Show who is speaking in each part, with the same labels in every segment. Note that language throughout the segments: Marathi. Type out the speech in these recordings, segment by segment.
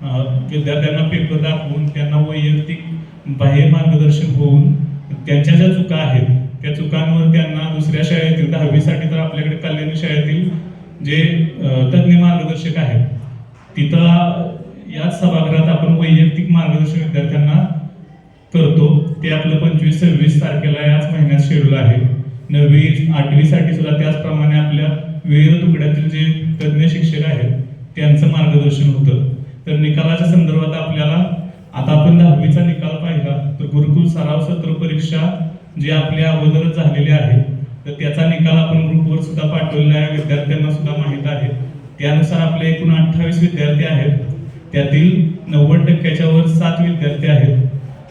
Speaker 1: विद्यार्थ्यांना पेपर दाखवून त्यांना वैयक्तिक बाह्य मार्गदर्शन होऊन त्यांच्या ज्या चुका आहेत त्या चुकांवर त्यांना दुसऱ्या शाळेतील 10वी साठी तर आपल्याकडे कल्याणी शाळेतील जे तज्ज्ञ मार्गदर्शक आहेत तिथं याच सभागृहात आपण वैयक्तिक मार्गदर्शन विद्यार्थ्यांना करतो. ते आपलं 25-26 तारखेला याच महिन्यात शेड्यूल आहे. 9वी-8वी साठी सुद्धा त्याचप्रमाणे आपल्या विविध तुकड्यातील जे तज्ज्ञ शिक्षक आहेत त्यांचं मार्गदर्शन होतं. तर निकालाच्या संदर्भात आपल्याला आता आपण 10वीचा निकाल पाहिला तर गुरुकुल सराव सत्र परीक्षा जी आपल्या अगोदरच झालेली आहे तर त्याचा निकाल आपण ग्रुपवर सुद्धा पाठवलेला आहे. विद्यार्थ्यांना सुद्धा माहीत आहे. त्यानुसार आपले एकूण 28 विद्यार्थी आहेत. त्यातील 90% वर 7 विद्यार्थी आहेत.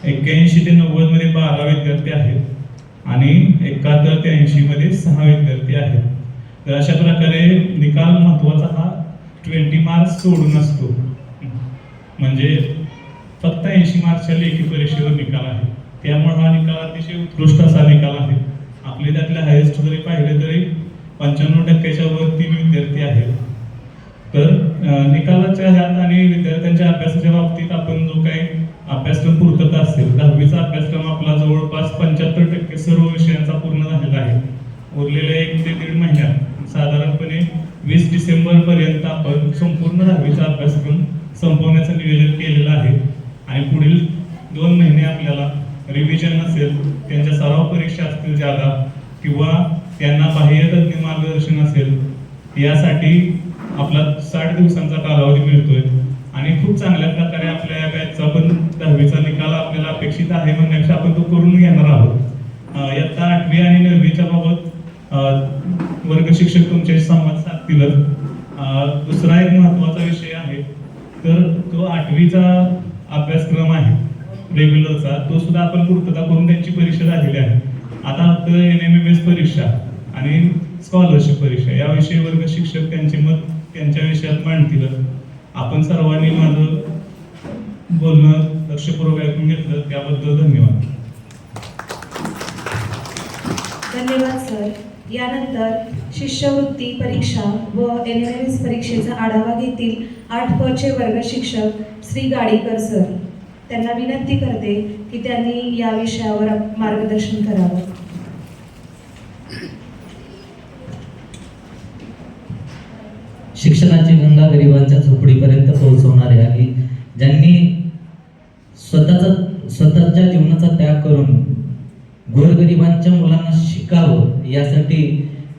Speaker 1: 81 ते 90 मध्ये 12 विद्यार्थी आहेत आणि 71 ते 80 मध्ये 6 विद्यार्थी आहेत. तर अशा प्रकारे निकाल महत्वाचा हा 20 मार्क्स सोडून असतो. म्हणजे फक्त 80 मार्क्सच्या लेखी परीक्षेवर निकाल आहे. त्यामुळे हा निकाल अतिशय उत्कृष्ट असा निकाल आहे. आपले त्यातले हायेस्ट जरी पाहिले तरी 95% वर 3 विद्यार्थी आहेत. तर निकालाच्या ह्यात आणि विद्यार्थ्यांच्या अभ्यासाच्या बाबतीत आपण जो काही अभ्यासक्रम पूर्तता असेल 10वीचा अभ्यासक्रम आपला जवळपास 75% सर्व विषयांचा पूर्ण झालेला आहे. उरलेल्या 1 ते 1.5 महिन्यात साधारणपणे 20 डिसेंबर पर्यंत आपण संपूर्ण 10वीचा अभ्यासक्रम संपवण्याचं नियोजन केलेलं आहे आणि पुढील 2 महिने आपल्याला रिव्हिजन नसेल, त्यांच्या सराव परीक्षा असतील ज्यादा किंवा त्यांना बाह्य तज्ञ मार्गदर्शन असेल यासाठी आपला 60 दिवसांचा कालावधी मिळतोय आणि खूप चांगल्या प्रकारे आपल्या या बॅचचा पण 10वीचा निकाल आपल्याला अपेक्षित आहे म्हणण्यापेक्षा आपण तो करून घेणार आहोत. इयत्ता 8वी आणि 9वीच्या बाबत वर्ग शिक्षक तुमच्याशी संवाद साधतीलच. दुसरा एक महत्त्वाचा विषय आहे तर तो 8वीचा अभ्यासक्रम आहे रेग्युलरचा, तो सुद्धा आपण पूर्तता करून त्यांची परीक्षा झालेली आहे. आता फक्त NMMS परीक्षा आणि स्कॉलरशिप परीक्षा याविषयी वर्ग शिक्षक त्यांचे मत त्यांच्या विषयात मांडतील. आपण सर्वांनी माझं बोलणं लक्षपूर्वक ऐकून घेतलं त्याबद्दल धन्यवाद.
Speaker 2: धन्यवाद सर. यानंतर शिष्यवृत्ती परीक्षा व NMMS परीक्षेचा आढावा घेतील 8 चे वर्ग शिक्षक श्री गाडीकर सर. त्यांना विनंती करते की त्यांनी या विषयावर मार्गदर्शन करावं.
Speaker 3: शिक्षणाची गंगा गरिबांच्या झोपडीपर्यंत पोहोचवणारे आणि ज्यांनी स्वतःच्या जीवनाचा त्याग करून गोरगरिबांच्या मुलांना शिकावं यासाठी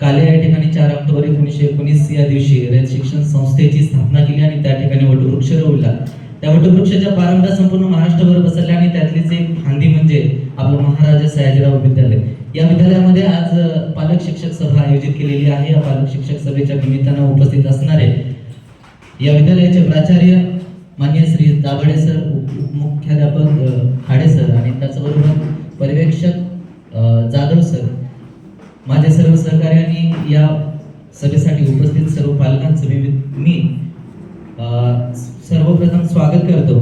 Speaker 3: काले या ठिकाणी 4 ऑक्टोबर 1919 या दिवशी रयत शिक्षण संस्थेची स्थापना केली आणि त्या ठिकाणी वटवृक्ष रोवला. त्या वटवृक्षाच्या पारंब्या संपूर्ण महाराष्ट्रभर पसरल्या आणि त्यातलीच एक फांदी म्हणजे आपलं महाराजा सयाजीराव विद्यालय. या विद्यालयामध्ये आज पालक शिक्षक सभा आयोजित केलेली आहे. या पालक शिक्षक सभेच्या निमित्तानं उपस्थित असणारे या विद्यालयाचे प्राचार्य माननीय श्री दाभाडे सर, मुख्याध्यापक खाडे सर आणि त्याचबरोबर पर्यवेक्षक जाधव सर, माझे सर्व सहकार्यांनी या सभेसाठी उपस्थित सर्व पालकांचं मी सर्वप्रथम स्वागत करतो.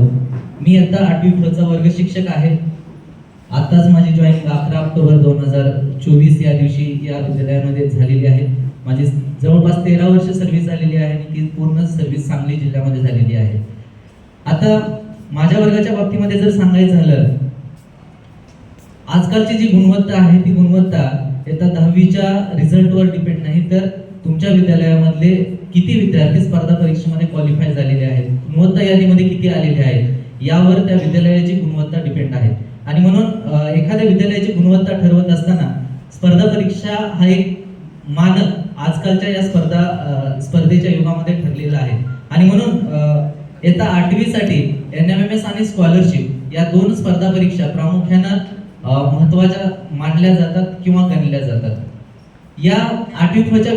Speaker 3: मी आता 8वी चा वर्ग शिक्षक आहे. आताच माझी जॉईनिंग 11 ऑक्टोबर 2024 या दिवशी या विद्यालयामध्ये झालेली आहे. माझी जवळपास 13 वर्ष सर्व्हिस झालेली आहे आणि ती पूर्ण सर्व्हिस सांगली जिल्ह्यामध्ये झालेली आहे. आता माझ्या वर्गाच्या बाबतीमध्ये जर सांगायचं झालं, आजकालची जी गुणवत्ता आहे ती गुणवत्ता येत्या 10वीच्या रिझल्टवर डिपेंड नाही तर तुमच्या विद्यालयामधले किती विद्यार्थी स्पर्धा परीक्षेमध्ये क्वालिफाय झालेले आहेत, गुणवत्ता यादीमध्ये किती आलेले आहेत यावर त्या विद्यालयाची गुणवत्ता डिपेंड आहे. आणि म्हणून एखाद्या विद्यालयाची गुणवत्ता ठरवत असताना स्पर्धा परीक्षा हा एक मानक आजकालच्या या स्पर्धेच्या युगामध्ये ठरलेला आहे. आणि म्हणून येत्या 8वी साठी NMMS आणि स्कॉलरशिप या 2 स्पर्धा परीक्षा प्रामुख्यानं महत्त्वाच्या मानल्या जातात किंवा गणल्या जातात. या 8वीच्या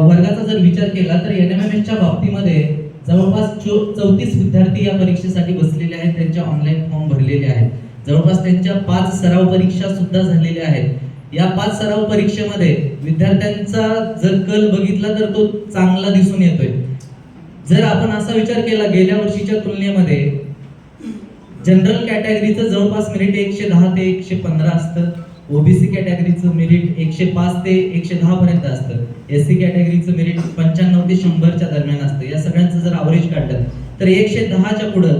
Speaker 3: वर्गाचा जर विचार केला तर NMMSच्या बाबतीमध्ये जवळपास 34 विद्यार्थी या परीक्षेसाठी बसलेले आहेत. त्यांच्या ऑनलाईन फॉर्म भरलेले आहेत. जवळपास त्यांच्या 5 सराव परीक्षा सुद्धा झालेल्या आहेत. या 5 सराव परीक्षेमध्ये विद्यार्थ्यांचा जर कल बघितला तर तो चांगला दिसून येतोय. जर आपण असा विचार केला गेल्या वर्षीच्या तुलनेमध्ये जनरल कॅटेगरीचं जवळपास मेरिट 110 ते 115 असतं, ओबीसी कॅटेगरीचं मेरिट 105 ते 110 पर्यंत असतं, एससी कॅटेगरीचं मेरिट 95 ते 100च्या दरम्यान असतं. या सगळ्यांचं जर ॲव्हरेज काढलं तर 110च्या पुढं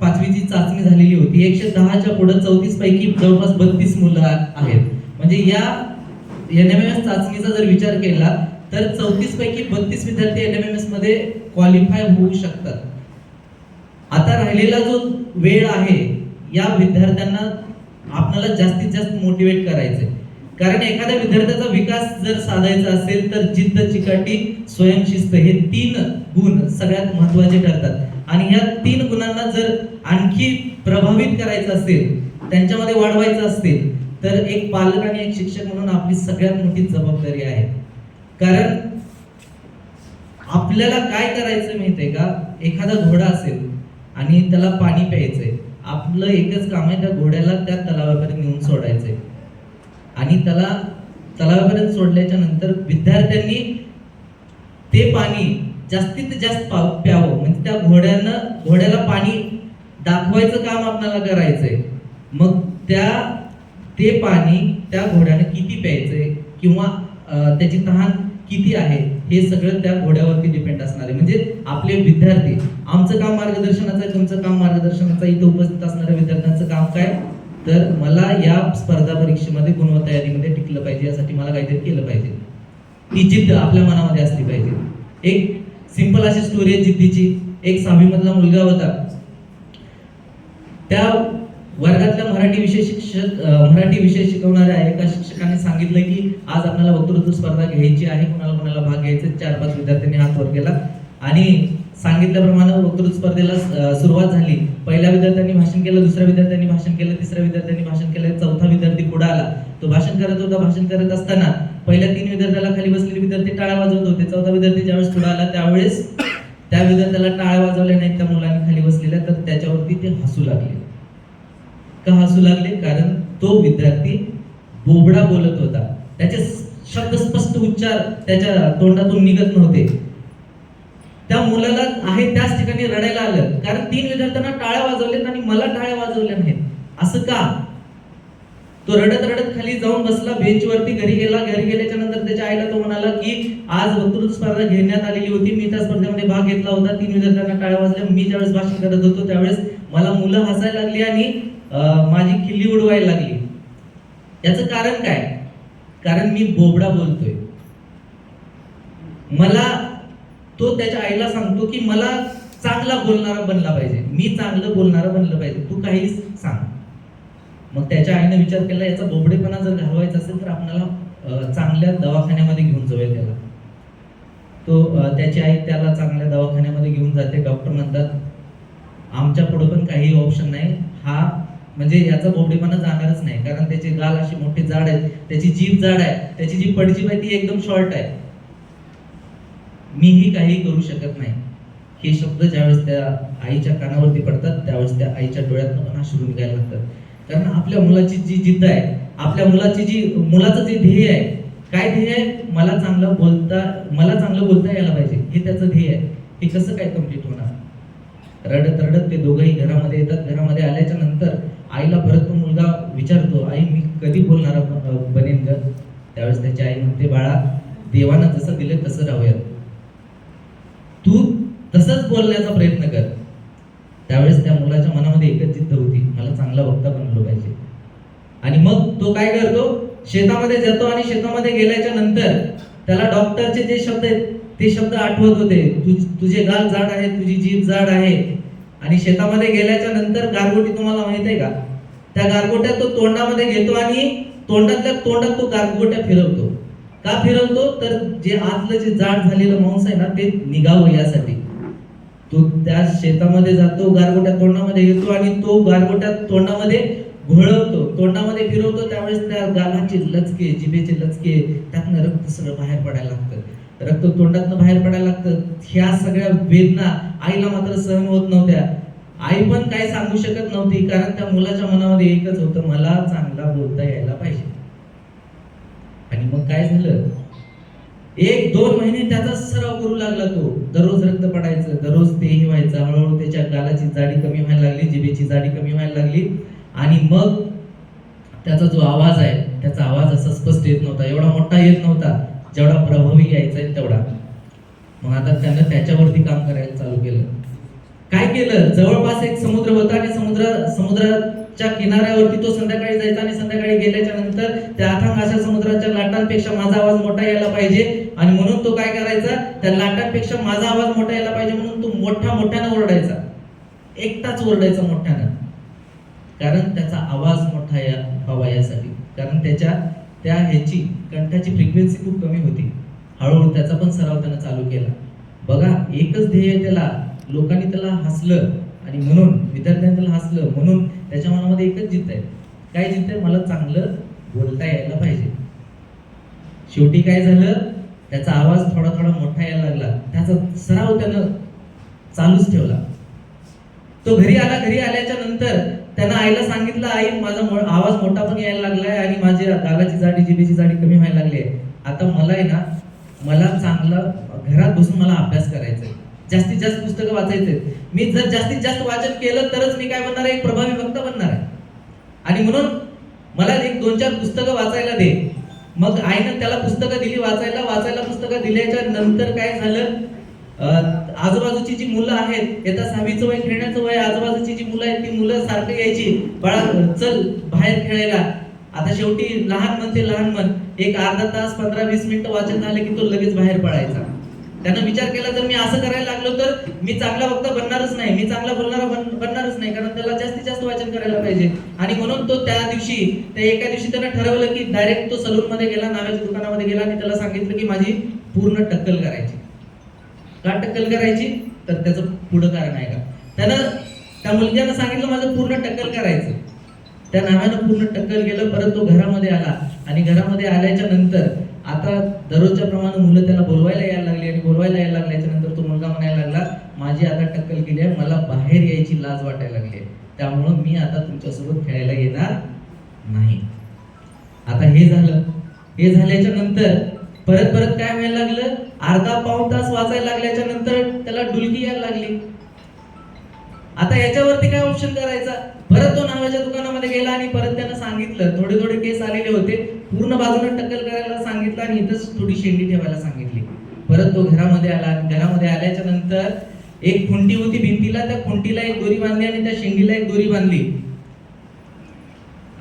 Speaker 3: पाचवीची चाचणी झालेली होती, 110च्या पुढं 34 पैकी जवळपास 32 मुलं आहेत. म्हणजे या NMMS चाचणीचा जर विचार केला तर 34 पैकी 32 विद्यार्थी NMMS मध्ये क्वालिफाय होऊ शकतात. आता राहिलेला जो वेळ आहे या विद्यार्थ्यांना आपल्याला जास्तीत जास्त मोटिवेट करायचंय. कारण एखाद्या विद्यार्थ्याचा विकास जर साधायचा असेल तर जिद्द, चिकाटी, स्वयंशिस्त हे 3 गुण सगळ्यात महत्त्वाचे ठरतात. आणि या 3 गुणांना जर आणखी प्रभावित करायचं असेल, त्यांच्यामध्ये वाढवायचं असेल तर एक पालक आणि एक शिक्षक म्हणून आपली सगळ्यात मोठी जबाबदारी आहे. कारण आपल्याला काय करायचं माहितीये का, एखादा घोडा असेल आणि त्याला पाणी प्यायचंय, आपलं एकच काम आहे त्या घोड्याला त्या तलावापर्यंत नेऊन सोडायचंय. आणि त्याला तलावापर्यंत सोडल्याच्या नंतर विद्यार्थ्यांनी ते पाणी जास्तीत जास्त प्यावं. म्हणजे त्या घोड्याला पाणी दाखवायचं काम आपल्याला करायचंय. मग ते पाणी त्या घोड्यानं किती प्यायचंय किंवा त्याची तहान किती आहे हे सगळं त्या घोड्यावरती डिपेंड असणार आहे. म्हणजे आपले विद्यार्थी, आमचं काम मार्गदर्शनाचं आहे, तुमचं काम मार्गदर्शनाचं. इथं उपस्थित असणाऱ्या विद्यार्थ्यांचं काम काय, तर मला या स्पर्धा परीक्षेमध्ये गुणवत्ता यादीमध्ये टिकलं पाहिजे, यासाठी मला काहीतरी केलं पाहिजे. ती जिद्द आपल्या मनामध्ये असली पाहिजे. एक सिंपल अशी स्टोरी आहे जिद्दीची. एक 6वी मधला मुलगा होता. त्या वर्गातल्या मराठी विषय शिकवणाऱ्या एका शिक्षकाने सांगितलं की आज आपल्याला वक्तृत्व स्पर्धा घ्यायची आहे, कोणाला भाग घ्यायचा. 4-5 विद्यार्थ्यांनी हात वर केला आणि सांगितल्याप्रमाणे वक्तृत्व स्पर्धेला सुरुवात झाली. पहिल्या विद्यार्थ्यांनी भाषण केलं, दुसऱ्या विद्यार्थ्यांनी भाषण केलं, तिसऱ्या विद्यार्थ्यांनी भाषण केलं, चौथा विद्यार्थी पुढे आला. तो भाषण करत होता. भाषण करत असताना पहिल्या 3 विद्यार्थ्याला खाली बसलेले विद्यार्थी टाळ्या वाजवत होते. चौथा विद्यार्थी ज्यावेळेस पुढे आला त्यावेळेस त्या विद्यार्थ्याला टाळ्या वाजवल्या नाहीत त्या मुलांनी खाली बसलेल्या, तर त्याच्यावरती ते हसू लागले. का हसू लागले? कारण तो विद्यार्थी बोबडा बोलत होता. त्याचे शब्द स्पष्ट उच्चार त्याच्या तोंडातून निघत नव्हते. त्या मुलाला आहे त्याच ठिकाणी रडायला आलं, कारण 3 विद्यार्थ्यांना टाळ्या वाजवल्यात आणि मला टाळ्या वाजवल्या नाहीत. असं का? तो रडत रडत खाली जाऊन बसला बेंचवरती. घरी गेल्याच्या नंतर त्याच्या आईला तो म्हणाला की आज वक्तृत्व स्पर्धा घेण्यात आलेली होती, मी त्या स्पर्धेमध्ये भाग घेतला होता, 3 विद्यार्थ्यांना टाळ्या वाजल्या, मी ज्यावेळेस भाषण करत होतो त्यावेळेस मला मुलं हसायला लागली आणि माझी खिल्ली उडवायला लागली. याचं कारण काय? कारण मी बोबडा बोलतोय. मला तो त्याच्या आईला सांगतो की मला चांगला बोलणारा बनला पाहिजे, मी चांगलं बोलणारा बनलं पाहिजे, तू काही सांग. मग त्याच्या आईने विचार केला याचा बोबडेपणा जर घालवायचा असेल तर आपल्याला चांगल्या दवाखान्यामध्ये घेऊन जाऊया त्याला. त्याची आई त्याला चांगल्या दवाखान्यामध्ये घेऊन जाते. डॉक्टर म्हणतात आमच्या पुढे पण काही ऑप्शन नाही, हा म्हणजे याचा बोबडेपणा जाणारच नाही, कारण त्याचे गाल अशी मोठे जाड आहेत, त्याची जीभ जाड आहे, त्याची जी पडजीभ आहे ती एकदम शॉर्ट आहे, मीही काही करू शकत नाही. हे शब्द ज्यावेळेस त्या आईच्या कानावरती पडतात त्यावेळेस त्या आईच्या डोळ्यातून पण अश्रू निघायला लागतात. कारण आपल्या मुलाची जी जिद्द आहे, आपल्या मुलाचं जे ध्येय आहे, काय ध्येय आहे? मला चांगलं बोलता यायला पाहिजे, हे त्याचं ध्येय आहे. हे कसं काय कम्प्लीट होणार? रडत रडत ते दोघंही घरामध्ये येतात. घरामध्ये आल्याच्या नंतर आईला परत तो मुलगा विचारतो, आई मी कधी बोलणारा बनेन ग? त्यावेळेस त्याची आई म्हणते, बाळा देवानं जसं दिलं तसं राहूयात, तू तसंच बोलण्याचा प्रयत्न कर. त्यावेळेस त्या मुलाच्या मनामध्ये एकच जिद्द होती, मला चांगला वक्ता बनलो पाहिजे. आणि मग तो काय करतो? शेतामध्ये जातो आणि शेतामध्ये गेल्याच्या नंतर त्याला डॉक्टरचे जे शब्द आहेत ते शब्द आठवत होते. तुझे गाल जाड आहे, तुझी जीभ जाड आहे. आणि शेतामध्ये गेल्याच्या नंतर गारगोटी तुम्हाला माहित आहे का? त्या गारगोट्या तो तोंडामध्ये घेतो आणि तोंडात तो गारगोट्या फिरवतो. का फिरवतो? तर जे आतलं जे जाड झालेलं मांस आहे ना ते निघावं यासाठी. तो त्या शेतामध्ये जातो, गारगोट्या तोंडामध्ये घेतो आणि तो गारगोट्या तोंडामध्ये घोळवतो, तोंडामध्ये फिरवतो. त्यावेळेस त्या गालाचे लचके, जिभेचे लचके, त्यातनं रक्त सगळं बाहेर पडायला लागतं, रक्त तोंडातनं बाहेर पडायला लागतं. ह्या सगळ्या वेदना आईला मात्र सहन होत नव्हत्या. आई पण काय सांगू शकत नव्हती, कारण त्या मुलाच्या मनामध्ये एकच होतं, मला चांगला बोलता यायला पाहिजे. आणि मग काय झालं? 1-2 महिने त्याचा सराव करू लागला तो. दररोज रक्त पडायचं, दररोज तेही व्हायचं. हळूहळू त्याच्या गालाची जाडी कमी व्हायला लागली, जिभेची जाडी कमी व्हायला लागली. आणि मग त्याचा जो आवाज आहे त्याचा आवाज असा स्पष्ट येत नव्हता, एवढा मोठा येत नव्हता जेवढा प्रभावी यायचा आहे तेवढा. मग आता त्यानं त्याच्यावरती काम करायला चालू केलं. काय केलं, जवळपास एक समुद्र होता आणि समुद्राच्या किनाऱ्यावरती तो संध्याकाळी जायचा आणि संध्याकाळी गेल्याच्या नंतर त्या अथांग अशा समुद्राच्या लाटांपेक्षा माझा आवाज मोठा यायला पाहिजे आणि म्हणून तो काय करायचा, त्या लाटांपेक्षा माझा आवाज मोठा यायला पाहिजे म्हणून तो मोठ्यानं ओरडायचा, एकटाच ओरडायचा मोठ्यानं, कारण त्याचा आवाज मोठा व्हावा यासाठी. कारण त्या ह्याची कंठाची फ्रिक्वेन्सी खूप कमी होती. हळूहळू त्याचा पण सराव त्यानं चालू केला. बघा, एकच ध्येय त्याला, लोकांनी त्याला हसलं आणि म्हणून विद्यार्थ्यांनी त्याला हसलं म्हणून त्याच्या मनामध्ये एकच जिद्द आहे. काय जिद्द आहे, मला चांगलं बोलता यायला पाहिजे. शेवटी काय झालं, त्याचा आवाज थोडा मोठा यायला लागला. त्याचा सराव त्यानं चालूच ठेवला. तो घरी आल्याच्या नंतर त्यानं आईला सांगितलं, आई माझा आवाज मोठा पण यायला लागलाय आणि माझी गालाची जाडी, जिभेची जाडी कमी व्हायला लागली आहे. आता मला आहे ना, मला चांगला घरात बसून मला अभ्यास करायचा आहे, जास्तीत जास्त पुस्तकं वाचायचे. मी जर जास्तीत जास्त वाचन केलं तरच मी काय बनणार आहे, एक प्रभावी वक्ता बनणार आहे. आणि म्हणून मला एक 2-4 पुस्तकं वाचायला दे. मग आईनं त्याला पुस्तकं दिली वाचायला पुस्तकं दिल्याच्या नंतर काय झालं, आजूबाजूची जी मुलं आहेत, येता 6वीचं वय, खेळण्याचं वय, आजूबाजूची जी मुलं आहेत ती मुलं सारखं यायची, बाळा चल बाहेर खेळायला. आता शेवटी लहान मन एक अर्धा तास 15-20 मिनिटं वाचन झाले की तो लगेच बाहेर पडायचा. त्यानं विचार केला, जर मी असं करायला लागलो तर मी चांगला वक्ता बनणारच नाही, मी चांगला बोलणारा बनणारच नाही, कारण त्याला जास्तीत जास्त वाचन करायला पाहिजे. आणि म्हणून तो एका दिवशी त्यानं ठरवलं की डायरेक्ट तो सलून मध्ये गेला, नाव्याच्या दुकानामध्ये गेला आणि त्याला सांगितलं की माझी पूर्ण टक्कल करायची. का टक्कल करायची, तर त्याचं पुढं कारण आहे का, त्यानं त्या मुलग्यानं सांगितलं माझं पूर्ण टक्कल करायचं. त्या नाव्यानं पूर्ण टक्कल केलं. परत तो घरामध्ये आला आणि घरामध्ये आल्याच्या नंतर आता दररोजच्या प्रमाणे मुलं त्याला बोलवायला यायला लागली आणि बोलवायला यायला लागल्याच्या नंतर तो मुलगा म्हणायला लागला, माझी आता टक्कल केली आहे, मला बाहेर यायची लाज वाटायला लागली आहे, त्यामुळं मी आता तुमच्यासोबत खेळायला येणार नाही. आता हे झाल्याच्या नंतर परत काय व्हायला लागलं, अर्धा-पाऊण तास वाचायला लागल्याच्या नंतर त्याला डुलकी यायला लागली. आता याच्यावरती काय ऑप्शन करायचा, परत तो नावाच्या दुकानामध्ये गेला आणि परत त्यानं सांगितलं, थोडे केस आलेले होते, पूर्ण बाजूने टक्कल करायला सांगितलं आणि इथंच थोडी शेंडी ठेवायला सांगितली. परत तो घरामध्ये आला आणि घरामध्ये आल्याच्या नंतर एक खुंटी होती भिंतीला, त्या खुंटीला एक दोरी बांधली आणि त्या शेंडीला एक दोरी बांधली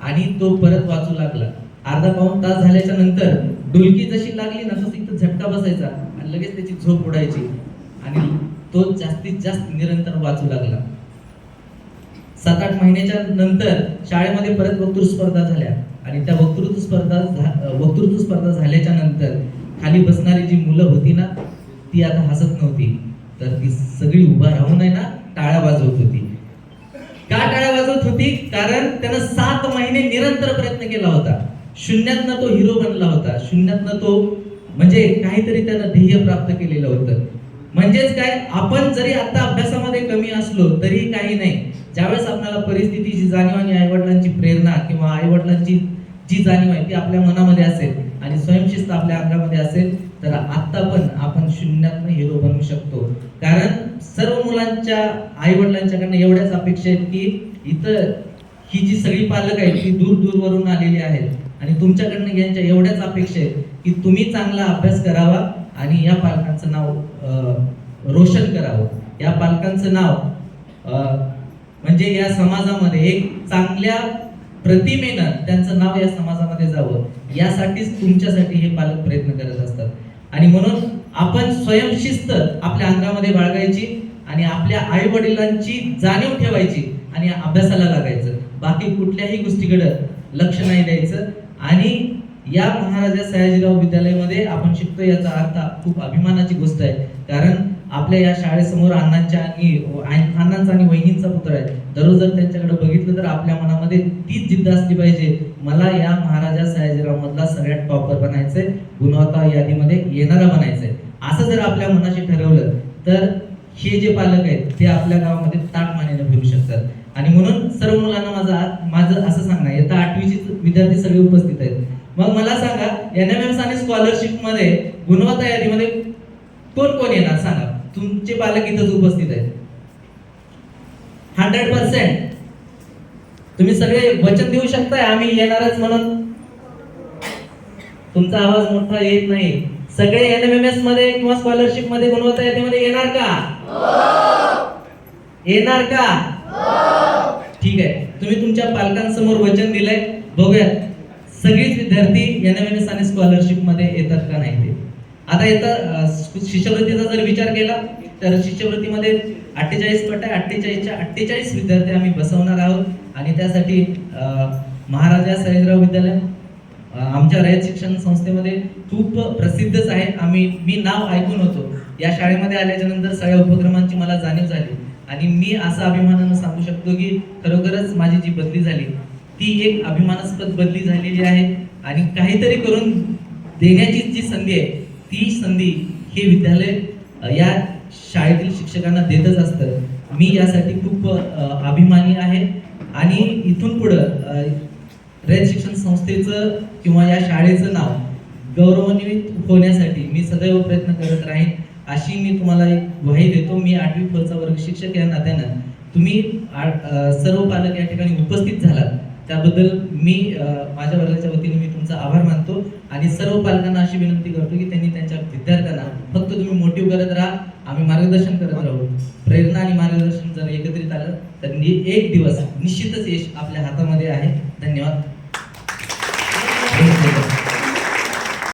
Speaker 3: आणि तो परत वाचू लागला. अर्धा-पाऊण तास झाल्याच्या नंतर डुलकी जशी लागली ना तशी इथं झटका बसायचा आणि लगेच त्याची झोप उडायची आणि तो जास्तीत जास्त निरंतर वाचू लागला. 7-8 महिन्याच्या नंतर शाळेमध्ये परत वक्तृत्व स्पर्धा झाल्या आणि त्या वक्तृत्व स्पर्धा झाल्याच्या नंतर खाली बसणारी जी मुलं होती ना ती आता हसत नव्हती, तर ती सगळी उभा राहून आहे ना टाळ्या वाजवत होती. का टाळ्या वाजवत होती, कारण त्यानं 7 महिने निरंतर प्रयत्न केला होता. शून्यातनं तो हिरो बनला होता, शून्यातनं तो म्हणजे काहीतरी त्यानं ध्येय प्राप्त केलेलं होतं. म्हणजेच काय, आपण जरी आता अभ्यासामध्ये कमी असलो तरी काही नाही, ज्यावेळेस आपल्याला परिस्थितीची जाणीव आणि आईवडिलांची प्रेरणा किंवा आईवडिलांची जी जाणीव आहे ती आपल्या मनामध्ये असेल आणि स्वयंशिस्त आपल्या अंगामध्ये असेल तर आता पण आपण शून्यातनं हिरो बनवू शकतो. कारण सर्व मुलांच्या आईवडिलांच्याकडनं एवढ्याच अपेक्षा आहेत की इथं ही जी सगळी पालक आहेत ती दूरवरून आलेली आहेत आणि तुमच्याकडनं यांच्या एवढ्याच अपेक्षा आहेत की तुम्ही चांगला अभ्यास करावा आणि या पालकांचं नाव रोशन करावं. या पालकांचं नाव म्हणजे या समाजामध्ये एक चांगल्या प्रतिमेनं त्यांचं नाव या समाजामध्ये जावं, यासाठीच तुमच्यासाठी हे पालक प्रयत्न करत असतात. आणि म्हणून आपण स्वयंशिस्त आपल्या अंगामध्ये बाळगायची आणि आपल्या आई वडिलांची जाणीव ठेवायची आणि अभ्यासाला लागायचं. बाकी कुठल्याही गोष्टीकडे लक्ष नाही द्यायचं. आणि या महाराजा सयाजीराव विद्यालयामध्ये आपण शिकतो याचा अर्थ खूप अभिमानाची गोष्ट आहे, कारण आपल्या या शाळेसमोर अण्णांचा आणि वहिनींचा पुतळा आहे. दररोज जर त्यांच्याकडे बघितलं तर आपल्या मनामध्ये तीच जिद्द असली पाहिजे, मला या महाराजा सयाजीराव मधला सगळ्यात टॉपर बनायचंय, गुणवत्ता यादीमध्ये येणारा बनायचंय. असं जर आपल्या मनाशी ठरवलं तर हे जे पालक आहेत ते आपल्या गावामध्ये ताटमानेने फिरू शकतात. आणि म्हणून सर्व मुलांना माझं असं सांगणं, येत्या 8वीचे विद्यार्थी सगळे उपस्थित आहेत, मग मला सांगा NMMS आणि स्कॉलरशिप मध्ये गुणवत्ता यादीमध्ये कोण येणार सांगा. तुमचे पालक इथंच उपस्थित आहेत. 100% तुम्ही सगळे वचन देऊ शकताय आम्ही येणारच म्हणून? तुमचा आवाज मोठा येत नाही. सगळे एनएमएमएस मध्ये किंवा स्कॉलरशिप मध्ये गुणवत्ता यादीमध्ये येणार का? येणार का? ठीक आहे, तुम्ही तुमच्या पालकांसमोर वचन दिलंय. बघूया सगळीच विद्यार्थी एनएमएमएस आणि स्कॉलरशिप मध्ये येतात का नाही ते. आता येतं शिष्यवृत्तीचा जर विचार केला तर शिष्यवृत्तीमध्ये 48 पट आहे. 48च्या 48 विद्यार्थी आम्ही बसवणार आहोत आणि त्यासाठी महाराजा सयाजीराव विद्यालय आमच्या रयत शिक्षण संस्थेमध्ये खूप प्रसिद्धच आहे. मी नाव ऐकून होतो. या शाळेमध्ये आल्याच्या नंतर सगळ्या उपक्रमांची मला जाणीव झाली आणि मी असं अभिमानानं सांगू शकतो की खरोखरच माझी जी बदली झाली ती एक अभिमानास्पद बदली झालेली आहे आणि काहीतरी करून देण्याची जी संधी आहे ती संधी हे विद्यालय या शाळेतील शिक्षकांना देतच असतं. मी यासाठी खूप अभिमानी आहे आणि इथून पुढं रयत शिक्षण संस्थेचं किंवा या शाळेचं नाव गौरवान्वित होण्यासाठी मी सदैव प्रयत्न करत राहीन अशी मी तुम्हाला एक ग्वाही देतो. मी 8वी फळचा वर्ग शिक्षक या नात्यानं तुम्ही सर्व पालक या ठिकाणी उपस्थित झालात त्याबद्दल मी माझ्या वर्गाच्या वतीने मी तुमचा आभार मानतो आणि सर्व पालकांना अशी विनंती करतो की त्यांनी त्यांच्या विद्यार्थ्यांना फक्त तुम्ही मोटिव्ह करत राहा, आम्ही मार्गदर्शन करत राहू. प्रेरणा आणि मार्गदर्शन जर एकत्रित आलं तर एक दिवस निश्चितच यश आपल्या हातामध्ये आहे. धन्यवाद.